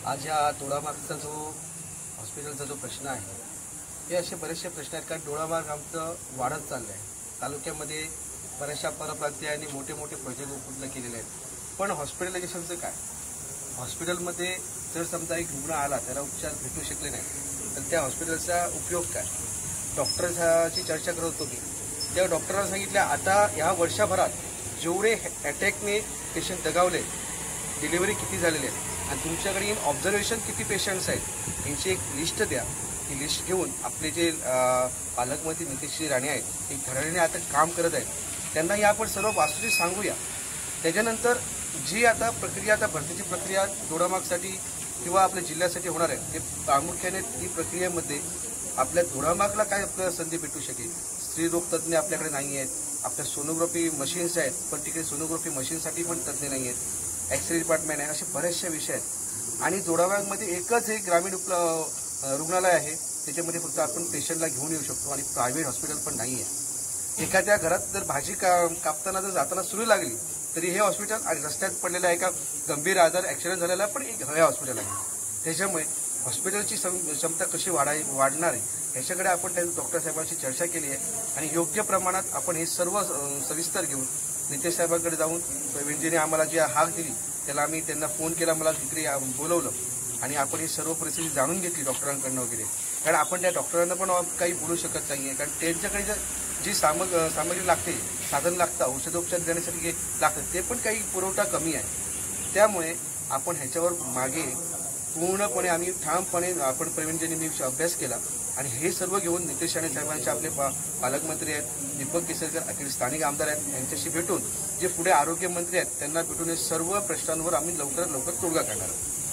आज ह्या डोळामार्गचा जो हॉस्पिटलचा जो प्रश्न आहे हे असे बरेचसे प्रश्न आहेत, कारण डोळामार्ग आमचं वाढत चाललं आहे. तालुक्यामध्ये बऱ्याचशा परप्रांतीयांनी मोठे मोठे प्रोजेक्ट उपलब्ध केलेले आहेत. पण हॉस्पिटलायझेशनचं काय? हॉस्पिटलमध्ये जर समजा एक रुग्ण आला, त्याला उपचार भेटू शकले नाही, तर त्या हॉस्पिटलचा उपयोग काय? डॉक्टरची चर्चा करत होतो मी. त्या डॉक्टरांना सांगितलं, आता ह्या वर्षभरात जेवढे अटॅकने पेशंट दगावले, डिलिव्हरी किती झालेली आहे आणि तुमच्याकडे ऑब्झर्वेशन किती पेशंट्स आहेत यांची एक लिस्ट द्या. ही लिस्ट घेऊन आपले जे पालकमंत्री नितेश राणे आहेत, ते घराने आता काम करत आहेत, त्यांना ही आपण सर्व वास्तुस्थिती सांगूया. त्याच्यानंतर जी आता प्रक्रिया, आता भरतीची प्रक्रिया डोळामार्गसाठी किंवा आपल्या जिल्ह्यासाठी होणार आहे, ते प्रामुख्याने ही प्रक्रियेमध्ये आपल्या डोळामार्गला काय आपल्याला संधी भेटू शकेल. स्त्रीरोग तज्ज्ञ आपल्याकडे नाही आहेत, आपल्या सोनोग्राफी मशीन्स आहेत, पण तिकडे सोनोग्राफी मशीनसाठी पण तज्ज्ञ नाही आहेत, एक्सरे डिपार्टमेंट आहे, असे बरेचसे विषय आहेत. आणि डोळामार्गमध्ये एकच हे ग्रामीण रुग्णालय आहे, त्याच्यामध्ये फक्त आपण पेशंटला घेऊन येऊ शकतो आणि प्रायव्हेट हॉस्पिटल पण नाही आहे. एखाद्या घरात जर भाजी कापताना जर जाताना सुरू लागली तरी हे हॉस्पिटल, आणि रस्त्यात पडलेला एका गंभीर आजार ॲक्सिडेंट झालेला पण एक हे हॉस्पिटल आहे. त्याच्यामुळे हॉस्पिटलची क्षमता कशी वाढणार आहे ह्याच्याकडे आपण त्या डॉक्टर साहेबांशी चर्चा केली आहे आणि योग्य प्रमाणात आपण हे सर्व सविस्तर घेऊन नितेश साहेबांकडे जाऊन, प्रवीणजीने आम्हाला जी हाक दिली त्याला आम्ही त्यांना फोन केला, मला तिकडे बोलवलं आणि आपण ही सर्व परिस्थिती जाणून घेतली डॉक्टरांकडनं वगैरे. कारण आपण त्या डॉक्टरांना पण काही बोलू शकत नाही आहे, कारण त्यांच्याकडे जी सामग्री लागते, साधन लागतं, औषधोपचार देण्यासाठी लागतं, ते पण काही पुरवठा कमी आहे. त्यामुळे आपण ह्याच्यावर मागे पूर्णपणे आम्ही ठामपणे आपण प्रवीणजींनी मी अभ्यास केला आणि हे सर्व घेऊन नितेश राणे साहेबांचे आपले पालकमंत्री आहेत, दीपक केसरकर, अखिल स्थानिक आमदार आहेत, यांच्याशी भेटून जे पुढे आरोग्यमंत्री आहेत त्यांना भेटून हे सर्व प्रश्नांवर आम्ही लवकरात लवकर तोडगा काढणार आहोत.